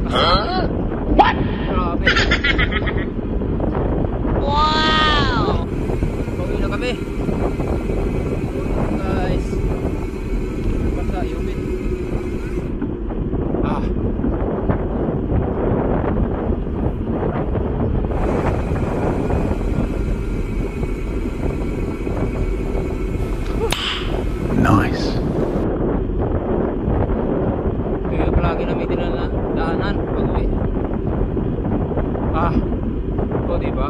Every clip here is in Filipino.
What? Grabe. Wow! Pauwi na kami. Guys. Basta humid. Nice. Kaya palagi namin daanan pag-uwi. O diba?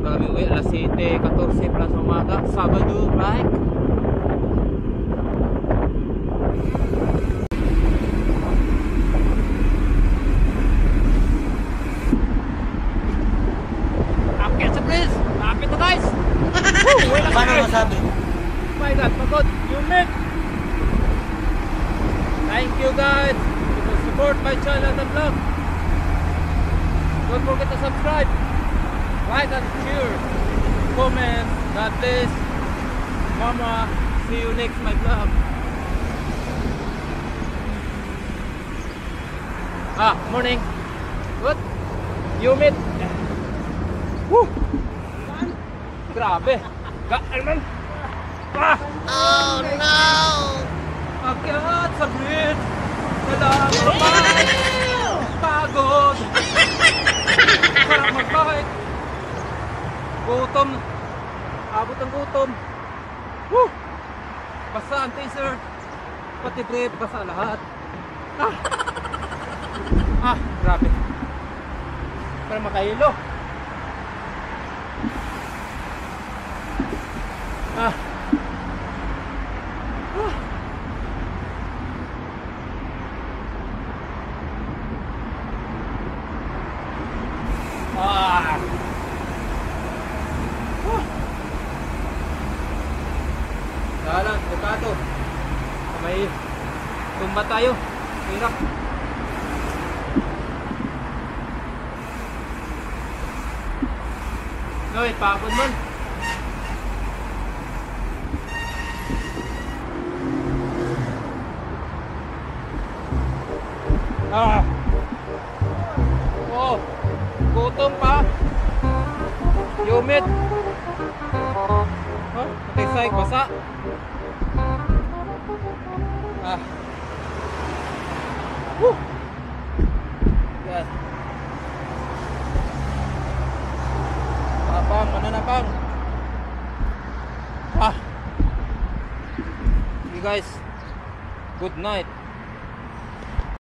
Kami uwi alas 7:14 plus umaga, Sabado, right? Akit sa please! Akit na guys! Paano masabi? Oh my god, pagod! Humid! Thank you guys to support my channel and vlog. Don't forget to subscribe, like and share, comment. God bless. Mama, see you next my vlog. Morning. Good. Humid. Woo! Grabe. Gaan. Oh no! Akyat sa bridge. Kailangan pagod. Parang mag-bike. Gutom. Abot ang gutom. Woo! Basa ang t-shirt. Pati brief. Basa lahat. Grabe. Parang makahilo. Dalan, dekado. May tumba tayo. Hirap. Noy, pagod man. Oh, gutom pa. Humid. Natisay, basa. Woo! Yes. Pang, ano na pang? You guys, good night.